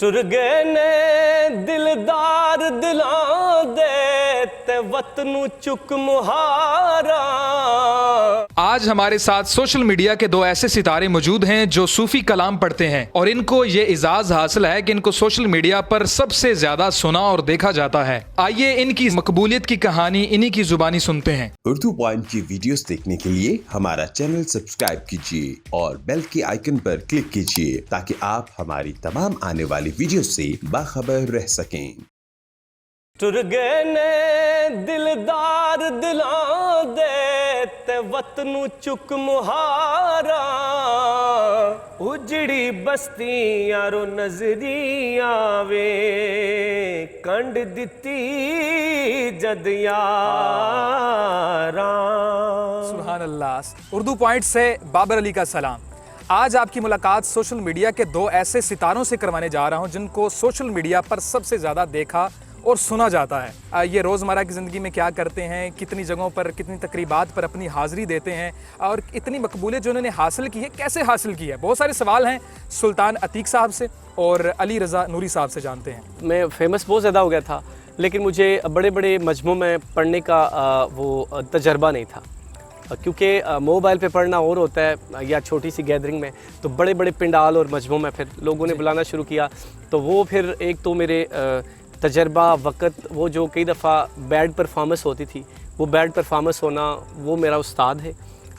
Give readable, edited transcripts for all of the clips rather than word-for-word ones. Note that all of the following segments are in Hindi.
टुर गए ने दिलदार दिलां दे ते वतनू चुक मुहारा। आज हमारे साथ सोशल मीडिया के दो ऐसे सितारे मौजूद हैं जो सूफी कलाम पढ़ते हैं और इनको ये इजाज हासिल है कि इनको सोशल मीडिया पर सबसे ज्यादा सुना और देखा जाता है। आइए इनकी मकबूलियत की कहानी इन्हीं की जुबानी सुनते हैं। उर्दू पॉइंट की वीडियोस देखने के लिए हमारा चैनल सब्सक्राइब कीजिए और बेल के आइकन पर क्लिक कीजिए ताकि आप हमारी तमाम आने वाली वीडियो से बाखबर रह सकें। टुर गए ने दिलदार दिलां दे ते वतनू चुक मुहारा। उजड़ी बस्ती यारो नजरी आवे कंड दिती जद यारा। सुभान अल्लाह। उर्दू पॉइंट से बाबर अली का सलाम। आज आपकी मुलाकात सोशल मीडिया के दो ऐसे सितारों से करवाने जा रहा हूं जिनको सोशल मीडिया पर सबसे ज़्यादा देखा और सुना जाता है। ये रोज़मर्रा की ज़िंदगी में क्या करते हैं, कितनी जगहों पर, कितनी तकरीबात पर अपनी हाज़िरी देते हैं और इतनी मकबूलियत जो उन्होंने हासिल की है, कैसे हासिल की है। बहुत सारे सवाल हैं सुल्तान अतीक साहब से और अली रज़ा नूरी साहब से जानते हैं। मैं फेमस बहुत ज़्यादा हो गया था, लेकिन मुझे बड़े बड़े मजमू में पढ़ने का वो तजर्बा नहीं था, क्योंकि मोबाइल पे पढ़ना और होता है या छोटी सी गैदरिंग में। तो बड़े बड़े पिंडाल और मजमू में फिर लोगों ने बुलाना शुरू किया, तो वो फिर एक तो मेरे तजर्बा वक़्त, वो जो कई दफ़ा बैड परफॉर्मेंस होती थी, वो बैड परफॉर्मेंस होना, वो मेरा उस्ताद है।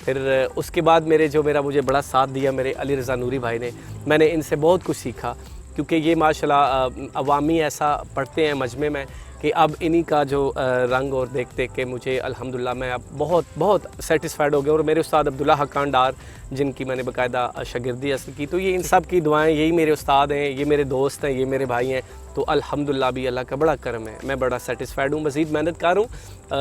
फिर उसके बाद मेरा मुझे बड़ा साथ दिया मेरे अली रज़ा नूरी भाई ने। मैंने इनसे बहुत कुछ सीखा, क्योंकि ये माशाल्लाह अवामी ऐसा पढ़ते हैं मजमे में कि अब इन्हीं का जो रंग और देख देख के मुझे अल्हम्दुलिल्लाह मैं अब बहुत सेटिस्फाइड हो गया। और मेरे उस्ताद अब्दुल्ला हक्कान डार, जिनकी मैंने बाकायदा शागिर्दी हासिल की, तो ये इन सब की दुआएं, यही मेरे उस्ताद हैं, ये मेरे दोस्त हैं, ये मेरे भाई हैं। तो अल्हम्दुलिल्लाह भी अल्लाह का बड़ा करम है, मैं बड़ा सेटिस्फाइड हूँ। मज़ीद मेहनत कर हूँ।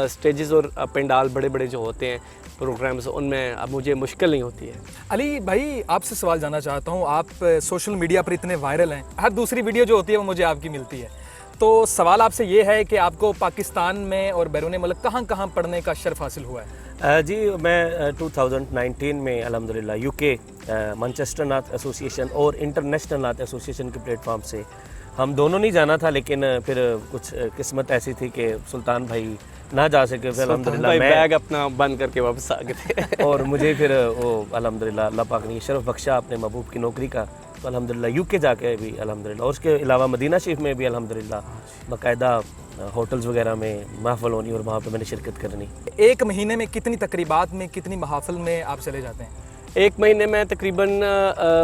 स्टेजेस और पंडाल बड़े बड़े जो होते हैं प्रोग्राम्स, उनमें अब मुझे मुश्किल नहीं होती है। अली भाई, आपसे सवाल जानना चाहता हूँ। आप सोशल मीडिया पर इतने वायरल हैं, हर दूसरी वीडियो जो होती है वो मुझे आपकी मिलती है। तो सवाल आपसे ये है कि आपको पाकिस्तान में और बैरून मुल्क कहाँ कहाँ पढ़ने का शर्फ हासिल हुआ है? जी, मैं 2019 में अल्हम्दुलिल्लाह यूके मैनचेस्टर नाथ एसोसिएशन और इंटरनेशनल नाथ एसोसिएशन के प्लेटफॉर्म से हम दोनों नहीं जाना था, लेकिन फिर कुछ किस्मत ऐसी थी कि सुल्तान भाई ना जा सके। फिर अल्हम्दुलिल्लाह मैं बैग अपना बंद करके वापस आ गए थे और मुझे फिर वो अल्हम्दुलिल्लाह अल्लाह पाक ने शरफ बख्शा अपने महबूब की नौकरी का, तो अल्हम्दुलिल्लाह यूके जाके भी अल्हम्दुलिल्लाह, और उसके अलावा मदीना शरीफ में भी अल्हम्दुलिल्लाह बाकायदा होटल्स वगैरह में महफिल होनी और वहाँ पे मैंने शिरकत करनी। एक महीने में कितनी तकरीबात में, कितनी महफिल में आप चले जाते हैं? एक महीने में तकरीबन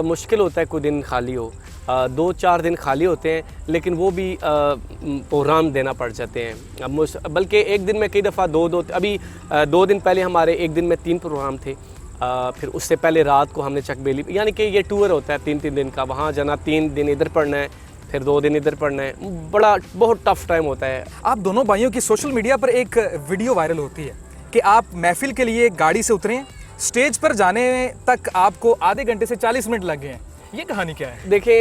मुश्किल होता है कोई दिन खाली हो, 2-4 दिन खाली होते हैं, लेकिन वो भी प्रोग्राम देना पड़ जाते हैं। बल्कि एक दिन में कई दफ़ा अभी 2 दिन पहले हमारे एक दिन में 3 प्रोग्राम थे। फिर उससे पहले रात को हमने चकबेली, यानी कि ये टूर होता है 3-3 दिन का, वहाँ जाना, 3 दिन इधर पढ़ना है, फिर 2 दिन इधर पढ़ना है। बहुत टफ टाइम होता है। आप दोनों भाइयों की सोशल मीडिया पर एक वीडियो वायरल होती है कि आप महफिल के लिए गाड़ी से उतरे, स्टेज पर जाने तक आपको आधे घंटे से 40 मिनट लग गए हैं। ये कहानी क्या है? देखें,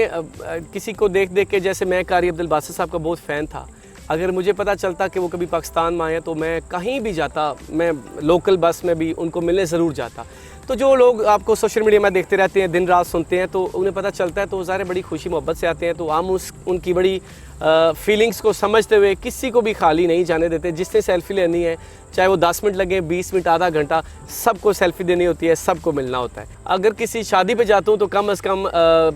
किसी को देख देख के, जैसे मैं कारी अब्दुल बासित साहब का बहुत फ़ैन था, अगर मुझे पता चलता कि वो कभी पाकिस्तान में आए तो मैं कहीं भी जाता, मैं लोकल बस में भी उनको मिलने ज़रूर जाता। तो जो लोग आपको सोशल मीडिया में देखते रहते हैं, दिन रात सुनते हैं, तो उन्हें पता चलता है, तो ज़ाहिर बड़ी खुशी मोहब्बत से आते हैं। तो हम उनकी बड़ी फीलिंग्स को समझते हुए किसी को भी खाली नहीं जाने देते। जिसने सेल्फ़ी लेनी है, चाहे वो 10 मिनट लगे, 20 मिनट, आधा घंटा, सबको सेल्फ़ी देनी होती है, सबको मिलना होता है। अगर किसी शादी पे जाता हूँ तो कम से कम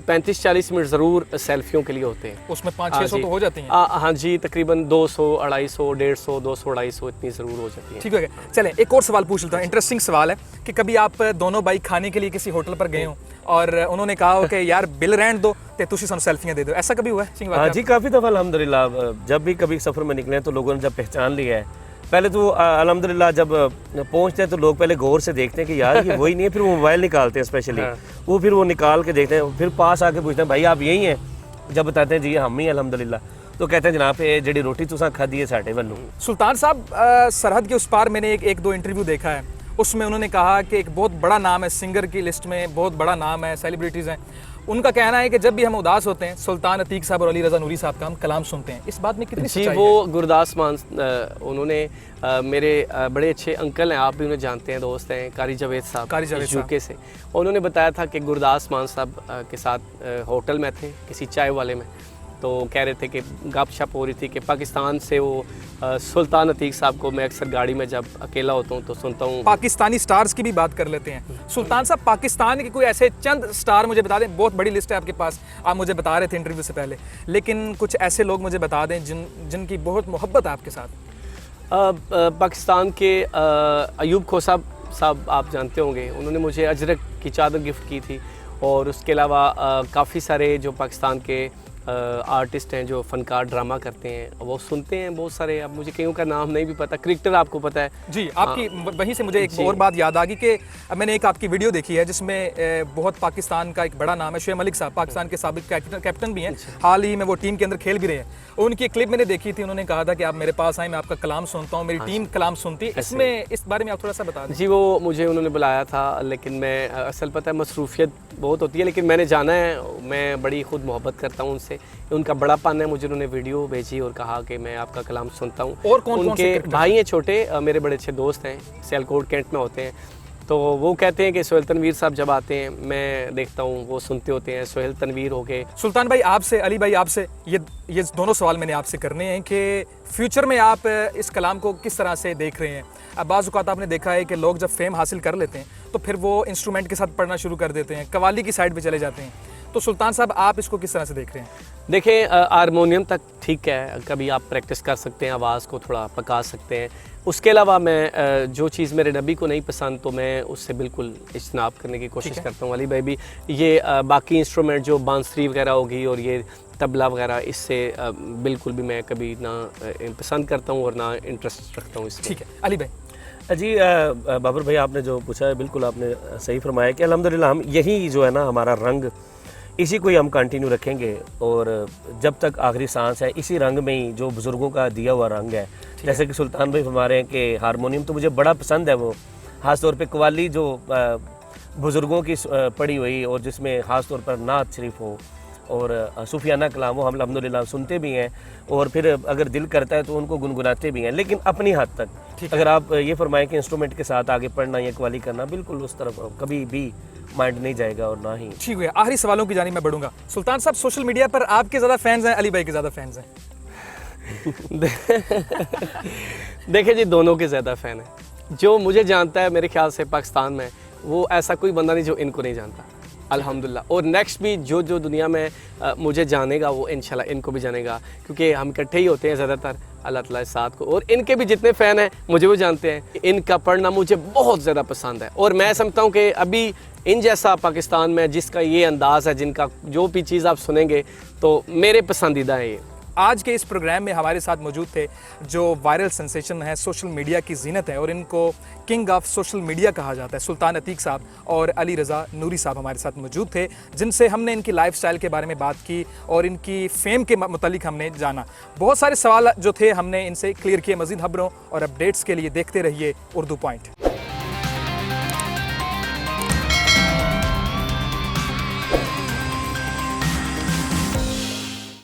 35-40 मिनट ज़रूर सेल्फ़ियों के लिए होते हैं। उसमें 500-600 तो हो जाती हैं? हाँ जी, तकरीबन 200, 250, 150, 200-250 इतनी ज़रूर हो जाती है। ठीक है, चलें एक और सवाल पूछ लेता हूँ। इंटरेस्टिंग सवाल है कि कभी आप दोनों भाई खाने के लिए किसी होटल पर गए हो और उन्होंने कहा हो कि यार बिल रहने दो ते तुसी सानू सेल्फियां दे दो, ऐसा कभी हुआ है? हाँ जी, काफ़ी दफ़ा अल्हम्दुलिल्लाह जब भी कभी सफ़र में निकले तो लोगों ने जब पहचान लिया है, पहले तो अल्हम्दुलिल्लाह जब पहुंचते हैं तो लोग पहले गौर से देखते हैं कि यार ये वही नहीं है, फिर वो मोबाइल निकालते हैं स्पेशली, वो फिर वो निकाल के देखते हैं, फिर पास आके पूछते हैं भाई आप यही हैं? जब बताते हैं जी हम ही अल्हम्दुलिल्लाह, तो कहते हैं जनाब ये जड़ी रोटी तुसां खाधी है साडे वल्लों। सुल्तान साहब, सरहद के उस पार मैंने एक दो इंटरव्यू देखा है, उसमें उन्होंने कहा कि एक बहुत बड़ा नाम है, सिंगर की लिस्ट में बहुत बड़ा नाम है, सेलिब्रिटीज़ हैं, उनका कहना है कि जब भी हम उदास होते हैं सुल्तान अतीक साहब और अली रज़ा नूरी साहब का हम कलाम सुनते हैं। इस बात में कितनी सच्चाई है? वो गुरदास मान उन्होंने मेरे बड़े अच्छे अंकल हैं, आप भी उन्हें जानते हैं, दोस्त हैं, कारी जावेद साहब यूके से। उन्होंने बताया था कि गुरदास मान साहब के साथ होटल में थे किसी चाय वाले में, तो कह रहे थे कि गपशप हो रही थी कि पाकिस्तान से वो सुल्तान अतीक साहब को मैं अक्सर गाड़ी में जब अकेला होता हूँ तो सुनता हूँ। पाकिस्तानी स्टार्स की भी बात कर लेते हैं। सुल्तान साहब, पाकिस्तान के कोई ऐसे चंद स्टार मुझे बता दें, बहुत बड़ी लिस्ट है आपके पास, आप मुझे बता रहे थे इंटरव्यू से पहले, लेकिन कुछ ऐसे लोग मुझे बता दें जिनकी बहुत मोहब्बत है आपके साथ। पाकिस्तान के अयूब खोसा साहब आप जानते होंगे, उन्होंने मुझे अजरक की चादर गिफ्ट की थी। और उसके अलावा काफ़ी सारे जो पाकिस्तान के आर्टिस्ट हैं जो फ़नकार ड्रामा करते हैं वो सुनते हैं बहुत सारे। अब मुझे कईयों का नाम नहीं भी पता, क्रिकेटर आपको पता है जी। आपकी वहीं से मुझे एक और बात याद आ गई कि मैंने एक आपकी वीडियो देखी है जिसमें बहुत पाकिस्तान का एक बड़ा नाम है शुएब मलिक साहब, पाकिस्तान के साबिक कैप्टन भी हैं, हाल ही में वो टीम के अंदर खेल भी रहे हैं। उनकी क्लिप मैंने देखी थी, उन्होंने कहा था कि आप मेरे पास आए, मैं आपका कलाम सुनता हूँ, मेरी टीम कलाम सुनती है। इसमें इस बारे में आप थोड़ा सा बता दें। जी, वो मुझे उन्होंने बुलाया था, लेकिन मैं असल पता है मसरूफियत बहुत होती है, लेकिन मैंने जाना है, मैं बड़ी खुद मोहब्बत करता हूँ उनसे, उनका बड़ापन है। मुझे उन्होंने वीडियो भेजी और कहा कि मैं आपका कलाम सुनता हूँ। और कौन उनके भाई हैं छोटे, मेरे बड़े अच्छे दोस्त हैं, सियालकोट कैंट में होते हैं, तो वो कहते हैं कि सोहेल तनवीर साहब जब आते हैं मैं देखता हूँ वो सुनते होते हैं। सोहेल तनवीर हो गए। सुल्तान भाई आपसे, अली भाई आपसे, ये दोनों सवाल मैंने आपसे करने हैं कि फ्यूचर में आप इस कलाम को किस तरह से देख रहे हैं। अब बाज़ औक़ात आपने देखा है कि लोग जब फेम हासिल कर लेते हैं तो फिर वो इंस्ट्रूमेंट के साथ पढ़ना शुरू कर देते हैं, कवाली की साइड पे चले जाते हैं, तो सुल्तान साहब आप इसको किस तरह से देख रहे हैं? देखें, हारमोनियम तक ठीक है, कभी आप प्रैक्टिस कर सकते हैं, आवाज़ को थोड़ा पका सकते हैं। उसके अलावा मैं जो चीज़ मेरे नबी को नहीं पसंद तो मैं उससे बिल्कुल इज्तनाब करने की कोशिश करता हूँ। अली भाई भी ये बाकी इंस्ट्रूमेंट जो बांसुरी वगैरह होगी और ये तबला वगैरह, इससे बिल्कुल भी मैं कभी ना पसंद करता हूँ और ना इंटरेस्ट रखता हूँ इसमें। ठीक है अली भाई। जी बाबर भाई, आपने जो पूछा है बिल्कुल आपने सही फरमाया कि अल्हम्दुलिल्लाह हम यही जो है ना हमारा रंग, इसी को ही हम कंटिन्यू रखेंगे और जब तक आखिरी सांस है इसी रंग में ही जो बुज़ुर्गों का दिया हुआ रंग है। जैसे कि सुल्तान भाई फरमा रहे हैं कि हारमोनियम तो मुझे बड़ा पसंद है, वो ख़ास तौर पे कव्वाली जो बुज़ुर्गों की पढ़ी हुई और जिसमें ख़ास तौर पर नात शरीफ हो और सूफियाना कलाम हो, हम अल्हम्दुलिल्लाह सुनते भी हैं और फिर अगर दिल करता है तो उनको गुनगुनाते भी हैं, लेकिन अपनी हद तक। अगर आप ये फरमाएं कि इंस्ट्रूमेंट के साथ आगे पढ़ना या कव्वाली करना, बिल्कुल उस तरफ कभी भी माइंड नहीं जाएगा और ना ही। ठीक है, आखिरी सवालों की जानिब मैं बढ़ूंगा। सुल्तान साहब, सोशल मीडिया पर आपके ज़्यादा फैंस हैं, अली भाई के ज़्यादा फैंस हैं? देखिए जी, दोनों के ज़्यादा फ़ैन हैं। जो मुझे जानता है मेरे ख्याल से पाकिस्तान में, वो ऐसा कोई बंदा नहीं जो इनको नहीं जानता, अल्हम्दुलिल्लाह। और नेक्स्ट भी जो दुनिया में मुझे जानेगा वो इंशाल्लाह इनको भी जानेगा, क्योंकि हम इकट्ठे ही होते हैं ज़्यादातर, अल्लाह ताला साथ को। और इनके भी जितने फ़ैन हैं मुझे वो जानते हैं, इनका पढ़ना मुझे बहुत ज़्यादा पसंद है। और मैं समझता हूँ कि अभी इन जैसा पाकिस्तान में जिसका ये अंदाज़ है, जिनका जो भी चीज़ आप सुनेंगे तो मेरे पसंदीदा है ये। आज के इस प्रोग्राम में हमारे साथ मौजूद थे जो वायरल सेंसेशन है, सोशल मीडिया की जीनत है और इनको किंग ऑफ सोशल मीडिया कहा जाता है, सुल्तान अतीक साहब और अली रज़ा नूरी साहब हमारे साथ मौजूद थे, जिनसे हमने इनकी लाइफस्टाइल के बारे में बात की और इनकी फेम के मुतालिक हमने जाना। बहुत सारे सवाल जो थे हमने इनसे क्लियर किए। मज़ीद खबरों और अपडेट्स के लिए देखते रहिए उर्दू पॉइंट।